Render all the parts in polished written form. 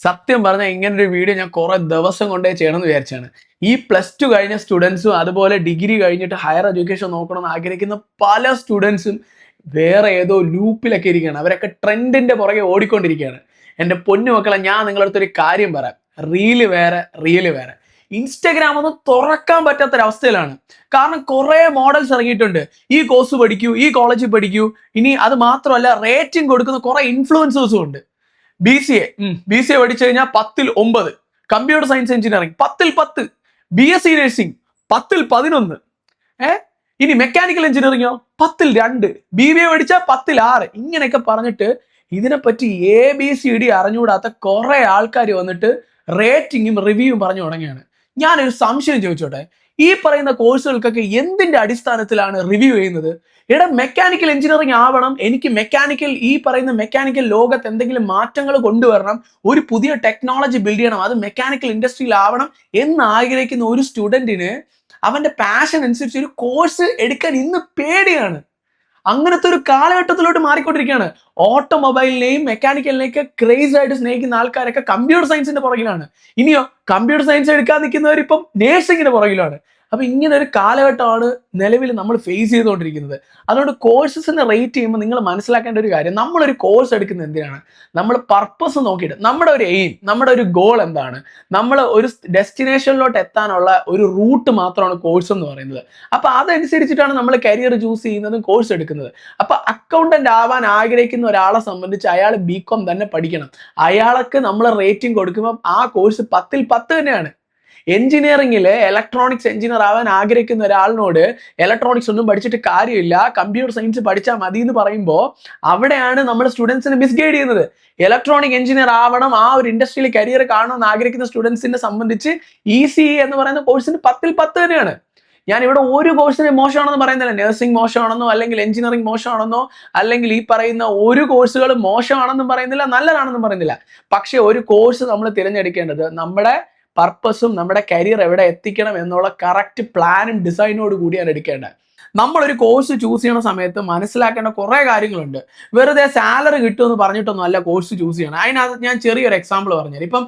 സത്യം പറഞ്ഞാൽ ഇങ്ങനൊരു വീഡിയോ ഞാൻ കുറെ ദിവസം കൊണ്ടേ ചെയ്യണമെന്ന് വിചാരിച്ചാണ്. ഈ +2 കഴിഞ്ഞ സ്റ്റുഡൻസും അതുപോലെ ഡിഗ്രി കഴിഞ്ഞിട്ട് ഹയർ എഡ്യൂക്കേഷൻ നോക്കണമെന്ന് ആഗ്രഹിക്കുന്ന പല സ്റ്റുഡൻസും വേറെ ഏതോ ലൂപ്പിലൊക്കെ ഇരിക്കുകയാണ്. അവരൊക്കെ ട്രെൻഡിന്റെ പുറകെ ഓടിക്കൊണ്ടിരിക്കുകയാണ്. എൻ്റെ പൊന്നു മക്കളെ, ഞാൻ നിങ്ങളുടെ അടുത്തൊരു കാര്യം പറയാം. റീല് വേറെ, റിയല് വേറെ. ഇൻസ്റ്റഗ്രാം ഒന്നും തുറക്കാൻ പറ്റാത്തൊരവസ്ഥയിലാണ്. കാരണം കുറെ മോഡൽസ് ഇറങ്ങിയിട്ടുണ്ട്. ഈ കോഴ്സ് പഠിക്കൂ, ഈ കോളേജിൽ പഠിക്കൂ. ഇനി അത് മാത്രമല്ല, റേറ്റിംഗ് കൊടുക്കുന്ന കുറെ ഇൻഫ്ലുവൻസേഴ്സും ഉണ്ട്. ബി സി എ പഠിച്ചു കഴിഞ്ഞാൽ 10ൽ 9, കമ്പ്യൂട്ടർ സയൻസ് എഞ്ചിനീയറിംഗ് 10ൽ 10, BSc നഴ്സിംഗ് 10ൽ 11, ഇനി മെക്കാനിക്കൽ എഞ്ചിനീയറിംഗോ 10ൽ 2, BBA പഠിച്ചാൽ 10ൽ 6. ഇങ്ങനെയൊക്കെ പറഞ്ഞിട്ട് ഇതിനെപ്പറ്റി ABCD അറിഞ്ഞുകൂടാത്ത കുറെ ആൾക്കാർ വന്നിട്ട് റേറ്റിംഗും റിവ്യൂവും പറഞ്ഞു തുടങ്ങിയാണ്. ഞാനൊരു സംശയം ചോദിച്ചോട്ടെ, ഈ പറയുന്ന കോഴ്സുകൾക്കൊക്കെ എന്തിന്റെ അടിസ്ഥാനത്തിലാണ് റിവ്യൂ ചെയ്യുന്നത്? മെക്കാനിക്കൽ എഞ്ചിനീയറിംഗ് ആവണം, എനിക്ക് ഈ പറയുന്ന മെക്കാനിക്കൽ ലോകത്ത് എന്തെങ്കിലും മാറ്റങ്ങൾ കൊണ്ടുവരണം, ഒരു പുതിയ ടെക്നോളജി ബിൽഡ് ചെയ്യണം, അത് മെക്കാനിക്കൽ ഇൻഡസ്ട്രിയിൽ ആവണം എന്ന് ആഗ്രഹിക്കുന്ന ഒരു സ്റ്റുഡന്റിന് അവന്റെ പാഷൻ അനുസരിച്ച് ഒരു കോഴ്സ് എടുക്കാൻ ഇന്ന് പേടിയാണ്. അങ്ങനത്തെ ഒരു കാലഘട്ടത്തിലോട്ട് മാറിക്കൊണ്ടിരിക്കുകയാണ്. ഓട്ടോമൊബൈലിനെയും മെക്കാനിക്കലിനെയൊക്കെ ക്രേസ് ആയിട്ട് സ്നേഹിക്കുന്ന ആൾക്കാരൊക്കെ കമ്പ്യൂട്ടർ സയൻസിന്റെ പുറകിലാണ്. ഇനിയോ കമ്പ്യൂട്ടർ സയൻസ് എടുക്കാൻ നിൽക്കുന്നവർ ഇപ്പം നേഴ്സിംഗിന്റെ പുറകിലാണ്. അപ്പൊ ഇങ്ങനെ ഒരു കാലഘട്ടമാണ് നിലവിൽ നമ്മൾ ഫേസ് ചെയ്തുകൊണ്ടിരിക്കുന്നത്. അതുകൊണ്ട് കോഴ്സസിനെ റേറ്റ് ചെയ്യുമ്പോൾ നിങ്ങൾ മനസ്സിലാക്കേണ്ട ഒരു കാര്യം, നമ്മളൊരു കോഴ്സ് എടുക്കുന്നത് എന്തിനാണ്? നമ്മൾ പർപ്പസ് നോക്കിയിട്ട്, നമ്മുടെ ഒരു എയിം, നമ്മുടെ ഒരു ഗോൾ എന്താണ്, നമ്മൾ ഒരു ഡെസ്റ്റിനേഷനിലോട്ട് എത്താനുള്ള ഒരു റൂട്ട് മാത്രമാണ് കോഴ്സ് എന്ന് പറയുന്നത്. അപ്പൊ അതനുസരിച്ചിട്ടാണ് നമ്മൾ കരിയർ ചൂസ് ചെയ്യുന്നതും കോഴ്സ് എടുക്കുന്നത്. അപ്പൊ അക്കൗണ്ടന്റ് ആവാൻ ആഗ്രഹിക്കുന്ന ഒരാളെ സംബന്ധിച്ച് അയാൾ BCom തന്നെ പഠിക്കണം. അയാൾക്ക് നമ്മൾ റേറ്റിംഗ് കൊടുക്കുമ്പോൾ ആ കോഴ്സ് 10ൽ 10 തന്നെയാണ്. എഞ്ചിനീയറിംഗില് ഇലക്ട്രോണിക്സ് എഞ്ചിനീയർ ആവാൻ ആഗ്രഹിക്കുന്ന ഒരാളിനോട് ഇലക്ട്രോണിക്സ് ഒന്നും പഠിച്ചിട്ട് കാര്യമില്ല, കമ്പ്യൂട്ടർ സയൻസ് പഠിച്ചാൽ മതി എന്ന് പറയുമ്പോൾ അവിടെയാണ് നമ്മൾ സ്റ്റുഡൻസിനെ മിസ്ഗൈഡ് ചെയ്യുന്നത്. ഇലക്ട്രോണിക് എഞ്ചിനീയർ ആവണം, ആ ഒരു ഇൻഡസ്ട്രിയിൽ കരിയർ കാണണമെന്ന് ആഗ്രഹിക്കുന്ന സ്റ്റുഡൻസിനെ സംബന്ധിച്ച് ECE എന്ന് പറയുന്ന കോഴ്സിന് 10ൽ 10 തന്നെയാണ്. ഞാൻ ഇവിടെ ഒരു കോഴ്സിനെ മോശമാണെന്ന് പറയുന്നില്ല. നഴ്സിംഗ് മോശമാണെന്നോ അല്ലെങ്കിൽ എഞ്ചിനീയറിംഗ് മോശമാണെന്നോ അല്ലെങ്കിൽ ഈ പറയുന്ന ഒരു കോഴ്സുകൾ മോശമാണെന്നും പറയുന്നില്ല, നല്ലതാണെന്നും പറയുന്നില്ല. പക്ഷെ ഒരു കോഴ്സ് നമ്മൾ തിരഞ്ഞെടുക്കേണ്ടത് നമ്മുടെ പർപ്പസും നമ്മുടെ കരിയർ എവിടെ എത്തിക്കണം എന്നുള്ള കറക്റ്റ് പ്ലാനും ഡിസൈനോട് കൂടിയാണ് എടുക്കേണ്ടത്. നമ്മളൊരു കോഴ്സ് ചൂസ് ചെയ്യുന്ന സമയത്ത് മനസ്സിലാക്കേണ്ട കുറെ കാര്യങ്ങളുണ്ട്. വെറുതെ സാലറി കിട്ടുമെന്ന് പറഞ്ഞിട്ടൊന്നും അല്ല കോഴ്സ് ചൂസ് ചെയ്യണം. അതിനകത്ത് ഞാൻ ചെറിയൊരു എക്സാമ്പിൾ പറഞ്ഞുതരാം. ഇപ്പം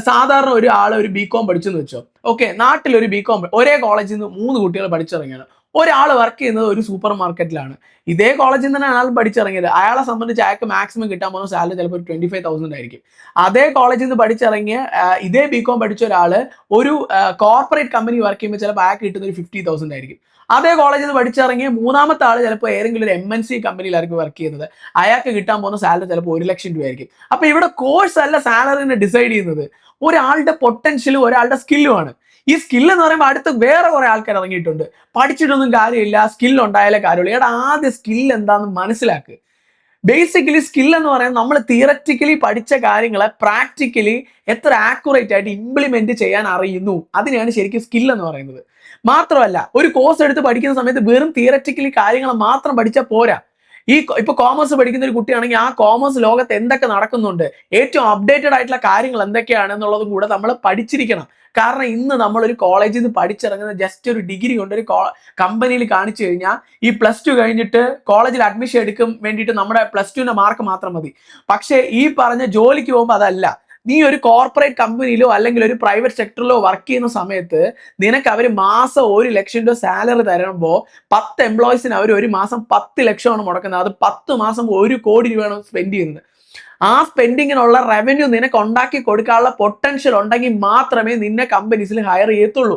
സാധാരണ ഒരാൾ ഒരു BCom പഠിച്ചെന്ന് വെച്ചോ. ഓക്കെ, നാട്ടിൽ ഒരു BCom ഒരേ കോളേജിൽ നിന്ന് 3 കുട്ടികൾ പഠിച്ചിറങ്ങിയാണ്. ഒരാൾ വർക്ക് ചെയ്യുന്നത് ഒരു സൂപ്പർ മാർക്കറ്റിലാണ്. ഇതേ കോളേജിൽ നിന്ന് തന്നെ അയാൾ പഠിച്ചിറങ്ങിയത്. അയാളെ സംബന്ധിച്ച് അയാൾക്ക് മാക്സിമം കിട്ടാൻ പോകുന്ന സാലറി ചിലപ്പോൾ 25,000 ആയിരിക്കും. അതേ കോളേജിൽ നിന്ന് പഠിച്ചിറങ്ങിയ ഇതേ BCom പഠിച്ച ഒരാൾ ഒരു കോർപ്പറേറ്റ് കമ്പനി വർക്ക് ചെയ്യുമ്പോൾ ചിലപ്പോൾ അയാൾക്ക് കിട്ടുന്ന ഒരു 50,000 ആയിരിക്കും. അതേ കോളേജിൽ നിന്ന് പഠിച്ചിറങ്ങിയ മൂന്നാമത്തെ ആൾ ചിലപ്പോൾ ഏതെങ്കിലും ഒരു MNC കമ്പനിയിലായിരിക്കും വർക്ക് ചെയ്യുന്നത്. അയാൾക്ക് കിട്ടാൻ പോകുന്ന സാലറി ചിലപ്പോൾ 1 ലക്ഷം രൂപ ആയിരിക്കും. അപ്പൊ ഇവിടെ കോഴ്സ് അല്ല സാലറിനെ ഡിസൈഡ് ചെയ്യുന്നത്, ഒരാളുടെ പൊട്ടൻഷ്യലും ഒരാളുടെ സ്കില്ലുമാണ്. ഈ സ്കിൽ എന്ന് പറയുമ്പോൾ അടുത്ത് വേറെ കുറെ ആൾക്കാർ ഇറങ്ങിയിട്ടുണ്ട്. പഠിച്ചിട്ടൊന്നും കാര്യമില്ല, സ്കിൽ ഉണ്ടായാലേ കാര്യമുള്ളൂ. ആദ്യം സ്കിൽ എന്താണെന്ന് മനസ്സിലാക്കുക. ബേസിക്കലി സ്കിൽ എന്ന് പറയുന്നത് നമ്മൾ തിയററ്റിക്കലി പഠിച്ച കാര്യങ്ങളെ പ്രാക്ടിക്കലി എത്ര ആക്യുറേറ്റ് ആയിട്ട് ഇംപ്ലിമെന്റ് ചെയ്യാൻ അറിയുന്നു, അതിനെയാണ് ശരിക്കും സ്കിൽ എന്ന് പറയുന്നത്. മാത്രമല്ല, ഒരു കോഴ്സ് എടുത്ത് പഠിക്കുന്ന സമയത്ത് വെറും തിയററ്റിക്കലി കാര്യങ്ങൾ മാത്രം പഠിച്ചാൽ പോരാ. ഇപ്പൊ കോമേഴ്സ് പഠിക്കുന്ന ഒരു കുട്ടിയാണെങ്കിൽ ആ കോമേഴ്സ് ലോകത്ത് എന്തൊക്കെ നടക്കുന്നുണ്ട്, ഏറ്റവും അപ്ഡേറ്റഡ് ആയിട്ടുള്ള കാര്യങ്ങൾ എന്തൊക്കെയാണ് എന്നുള്ളതും കൂടെ നമ്മൾ പഠിച്ചിരിക്കണം. കാരണം ഇന്ന് നമ്മളൊരു കോളേജിൽ നിന്ന് പഠിച്ചിറങ്ങുന്ന ജസ്റ്റ് ഒരു ഡിഗ്രി കൊണ്ട് ഒരു കമ്പനിയിൽ കാണിച്ചു കഴിഞ്ഞാൽ ഈ +2 കഴിഞ്ഞിട്ട് കോളേജിൽ അഡ്മിഷൻ എടുക്കാൻ വേണ്ടിയിട്ട് നമ്മുടെ +2ന്റെ മാർക്ക് മാത്രം മതി. പക്ഷേ ഈ പറഞ്ഞ ജോലിക്ക് പോകുമ്പോൾ അതല്ല. നീ ഒരു കോർപ്പറേറ്റ് കമ്പനിയിലോ അല്ലെങ്കിൽ ഒരു പ്രൈവറ്റ് സെക്ടറിലോ വർക്ക് ചെയ്യുന്ന സമയത്ത് നിനക്ക് അവർ മാസം 1 ലക്ഷം രൂപ സാലറി തരുമ്പോൾ 10 എംപ്ലോയീസിന് അവർ ഒരു മാസം 10 ലക്ഷമാണ് മുടക്കുന്നത്. അത് 10 മാസം 1 കോടി രൂപയാണ് സ്പെൻഡ് ചെയ്യുന്നത്. ആ സ്പെൻഡിങ്ങിനുള്ള റവന്യൂ നിനക്ക് ഉണ്ടാക്കി കൊടുക്കാനുള്ള പൊട്ടൻഷ്യൽ ഉണ്ടെങ്കിൽ മാത്രമേ നിന്നെ കമ്പനീസിൽ ഹയർ ചെയ്യത്തുള്ളൂ.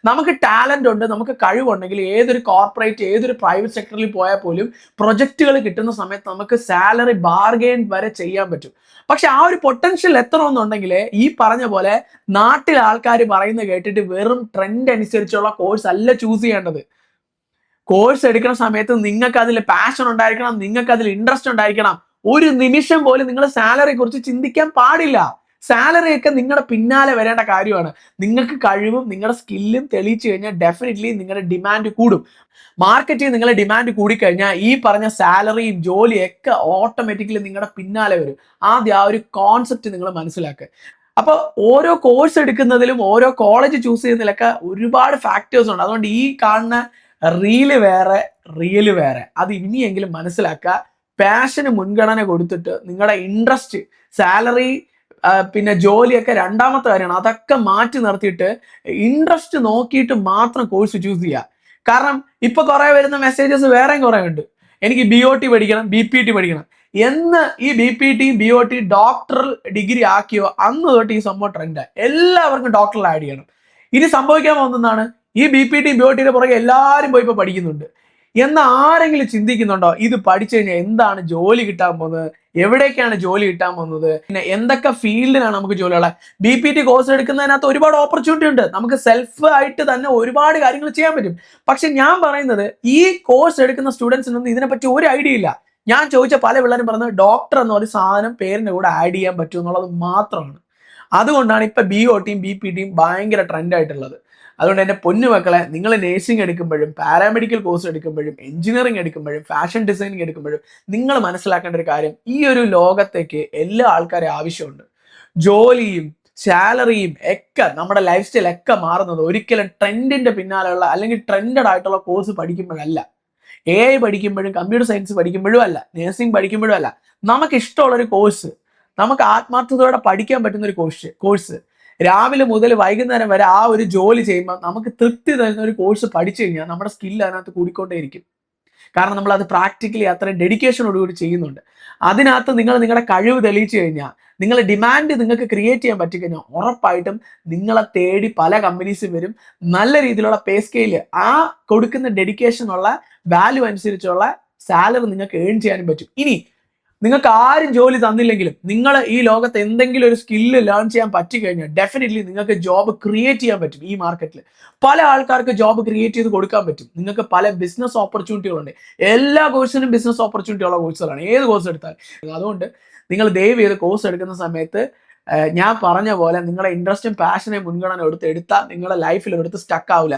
നമുക്ക് ടാലന്റ് ഉണ്ട്, നമുക്ക് കഴിവുണ്ടെങ്കിൽ ഏതൊരു കോർപ്പറേറ്റ് ഏതൊരു പ്രൈവറ്റ് സെക്ടറിൽ പോയാൽ പോലും പ്രൊജക്റ്റുകൾ കിട്ടുന്ന സമയത്ത് നമുക്ക് സാലറി ബാർഗെയിൻ വരെ ചെയ്യാൻ പറ്റും. പക്ഷെ ആ ഒരു പൊട്ടൻഷ്യൽ എത്തണമെന്നുണ്ടെങ്കിൽ ഈ പറഞ്ഞ പോലെ നാട്ടിലെ ആൾക്കാർ പറയുന്നത് കേട്ടിട്ട് വെറും ട്രെൻഡ് അനുസരിച്ചുള്ള കോഴ്സ് അല്ല ചൂസ് ചെയ്യേണ്ടത്. കോഴ്സ് എടുക്കുന്ന സമയത്ത് നിങ്ങൾക്ക് അതിൽ പാഷൻ ഉണ്ടായിരിക്കണം, നിങ്ങൾക്ക് അതിൽ ഇൻട്രസ്റ്റ് ഉണ്ടായിരിക്കണം. ഒരു നിമിഷം പോലും നിങ്ങൾ സാലറിയെ കുറിച്ച് ചിന്തിക്കാൻ പാടില്ല. സാലറി ഒക്കെ നിങ്ങളുടെ പിന്നാലെ വരേണ്ട കാര്യമാണ്. നിങ്ങൾക്ക് കഴിവും നിങ്ങളുടെ സ്കില്ലും തെളിയിച്ചു കഴിഞ്ഞാൽ ഡെഫിനറ്റ്ലി നിങ്ങളുടെ ഡിമാൻഡ് കൂടും. മാർക്കറ്റിൽ നിങ്ങളുടെ ഡിമാൻഡ് കൂടിക്കഴിഞ്ഞാൽ ഈ പറഞ്ഞ സാലറിയും ജോലിയൊക്കെ ഓട്ടോമാറ്റിക്കലി നിങ്ങളുടെ പിന്നാലെ വരും. ആദ്യം ആ ഒരു കോൺസെപ്റ്റ് നിങ്ങൾ മനസ്സിലാക്കുക. അപ്പോൾ ഓരോ കോഴ്സ് എടുക്കുന്നതിലും ഓരോ കോളേജ് ചൂസ് ചെയ്യുന്നതിലൊക്കെ ഒരുപാട് ഫാക്ടേഴ്സ് ഉണ്ട്. അതുകൊണ്ട് ഈ കാണുന്ന റീല് വേറെ, റിയല് വേറെ. അത് ഇനിയെങ്കിലും മനസ്സിലാക്കുക. പാഷന് മുൻഗണന കൊടുത്തിട്ട് നിങ്ങളുടെ ഇൻട്രസ്റ്റ്, സാലറി പിന്നെ ജോലിയൊക്കെ രണ്ടാമത്തെ കാര്യമാണ്. അതൊക്കെ മാറ്റി നിർത്തിയിട്ട് ഇൻട്രസ്റ്റ് നോക്കിയിട്ട് മാത്രം കോഴ്സ് ചൂസ് ചെയ്യുക. കാരണം ഇപ്പൊ കുറെ വരുന്ന മെസ്സേജസ് വേറെയും കുറെ ഉണ്ട്. എനിക്ക് BOT പഠിക്കണം, BPT പഠിക്കണം എന്ന്. ഈ BPT BOT ഡോക്ടർ ഡിഗ്രി ആക്കിയോ അന്ന് തൊട്ട് ഈ സംഭവം ട്രെൻഡായി. എല്ലാവർക്കും ഡോക്ടറിൽ ആഡ് ചെയ്യണം. ഇനി സംഭവിക്കാൻ പോകുന്നതാണ്, ഈ BPT BOTയുടെ പുറകെ എല്ലാവരും പോയി ഇപ്പൊ പഠിക്കുന്നുണ്ട്. എന്ന് ആരെങ്കിലും ചിന്തിക്കുന്നുണ്ടോ ഇത് പഠിച്ചു കഴിഞ്ഞാൽ എന്താണ് ജോലി കിട്ടാൻ പോകുന്നത്, എവിടേക്കാണ് ജോലി കിട്ടാൻ പോകുന്നത്, പിന്നെ എന്തൊക്കെ ഫീൽഡിലാണ് നമുക്ക് ജോലിയുള്ളത്? BPT കോഴ്സ് എടുക്കുന്നതിനകത്ത് ഒരുപാട് ഓപ്പർച്യൂണിറ്റി ഉണ്ട്. നമുക്ക് സെൽഫ് ആയിട്ട് തന്നെ ഒരുപാട് കാര്യങ്ങൾ ചെയ്യാൻ പറ്റും. പക്ഷെ ഞാൻ പറയുന്നത്, ഈ കോഴ്സ് എടുക്കുന്ന സ്റ്റുഡൻസിനൊന്നും ഇതിനെപ്പറ്റി ഒരു ഐഡിയ ഇല്ല. ഞാൻ ചോദിച്ച പല പിള്ളേരും പറഞ്ഞത് ഡോക്ടർ എന്ന ഒരു സാധനം പേരിന്റെ കൂടെ ആഡ് ചെയ്യാൻ പറ്റും എന്നുള്ളത് മാത്രമാണ്. അതുകൊണ്ടാണ് ഇപ്പൊ BOTയും BPTയും ഭയങ്കര ട്രെൻഡായിട്ടുള്ളത്. അതുകൊണ്ട് എൻ്റെ പൊന്നു മക്കളെ, നിങ്ങൾ നേഴ്സിംഗ് എടുക്കുമ്പോഴും പാരാമെഡിക്കൽ കോഴ്സ് എടുക്കുമ്പോഴും എഞ്ചിനീയറിംഗ് എടുക്കുമ്പോഴും ഫാഷൻ ഡിസൈനിങ് എടുക്കുമ്പോഴും നിങ്ങൾ മനസ്സിലാക്കേണ്ട ഒരു കാര്യം, ഈ ഒരു ലോകത്തേക്ക് എല്ലാ ആൾക്കാരും ആവശ്യമുണ്ട്. ജോലിയും സാലറിയും ഒക്കെ നമ്മുടെ ലൈഫ് സ്റ്റൈൽ ഒക്കെ മാറുന്നത് ഒരിക്കലും ട്രെൻഡിന്റെ പിന്നാലെയുള്ള അല്ലെങ്കിൽ ട്രെൻഡഡ് ആയിട്ടുള്ള കോഴ്സ് പഠിക്കുമ്പോഴല്ല. AI പഠിക്കുമ്പോഴും കമ്പ്യൂട്ടർ സയൻസ് പഠിക്കുമ്പോഴും അല്ല, നേഴ്സിംഗ് പഠിക്കുമ്പോഴും അല്ല. നമുക്ക് ഇഷ്ടമുള്ളൊരു കോഴ്സ്, നമുക്ക് ആത്മാർത്ഥതയോടെ പഠിക്കാൻ പറ്റുന്ന ഒരു കോഴ്സ് രാവിലെ മുതൽ വൈകുന്നേരം വരെ ആ ഒരു ജോലി ചെയ്യുമ്പോൾ നമുക്ക് തൃപ്തി തരുന്ന ഒരു കോഴ്സ് പഠിച്ചു കഴിഞ്ഞാൽ നമ്മുടെ സ്കില്ല് അതിനകത്ത് കൂടിക്കൊണ്ടേയിരിക്കും. കാരണം നമ്മൾ അത് പ്രാക്ടിക്കലി അത്ര ഡെഡിക്കേഷനോടുകൂടി ചെയ്യുന്നുണ്ട്. അതിനകത്ത് നിങ്ങൾ നിങ്ങളുടെ കഴിവ് തെളിയിച്ചു കഴിഞ്ഞാൽ, നിങ്ങളുടെ ഡിമാൻഡ് നിങ്ങൾക്ക് ക്രിയേറ്റ് ചെയ്യാൻ പറ്റിക്കഴിഞ്ഞാൽ ഉറപ്പായിട്ടും നിങ്ങളെ തേടി പല കമ്പനീസും വരും. നല്ല രീതിയിലുള്ള പേ സ്കെയില്, ആ കൊടുക്കുന്ന ഡെഡിക്കേഷനുള്ള വാല്യൂ അനുസരിച്ചുള്ള സാലറി നിങ്ങൾക്ക് ഏൺ ചെയ്യാനും പറ്റും. ഇനി നിങ്ങൾക്ക് ആരും ജോലി തന്നില്ലെങ്കിലും നിങ്ങൾ ഈ ലോകത്ത് എന്തെങ്കിലും ഒരു സ്കില്ല് ലേൺ ചെയ്യാൻ പറ്റിക്കഴിഞ്ഞാൽ ഡെഫിനറ്റ്ലി നിങ്ങൾക്ക് ജോബ് ക്രിയേറ്റ് ചെയ്യാൻ പറ്റും. ഈ മാർക്കറ്റിൽ പല ആൾക്കാർക്ക് ജോബ് ക്രിയേറ്റ് ചെയ്ത് കൊടുക്കാൻ പറ്റും. നിങ്ങൾക്ക് പല ബിസിനസ് ഓപ്പർച്യൂണിറ്റികളുണ്ട്. എല്ലാ കോഴ്സിനും ബിസിനസ് ഓപ്പർച്യൂണിറ്റി ഉള്ള കോഴ്സുകളാണ്, ഏത് കോഴ്സ് എടുത്താലും. അതുകൊണ്ട് നിങ്ങൾ ദയവ് ചെയ്ത് കോഴ്സ് എടുക്കുന്ന സമയത്ത് ഞാൻ പറഞ്ഞ പോലെ നിങ്ങളുടെ ഇൻട്രസ്റ്റും പാഷനെയും മുൻഗണന എടുത്താൽ നിങ്ങളുടെ ലൈഫിൽ എടുത്ത് സ്റ്റക്ക് ആവില്ല.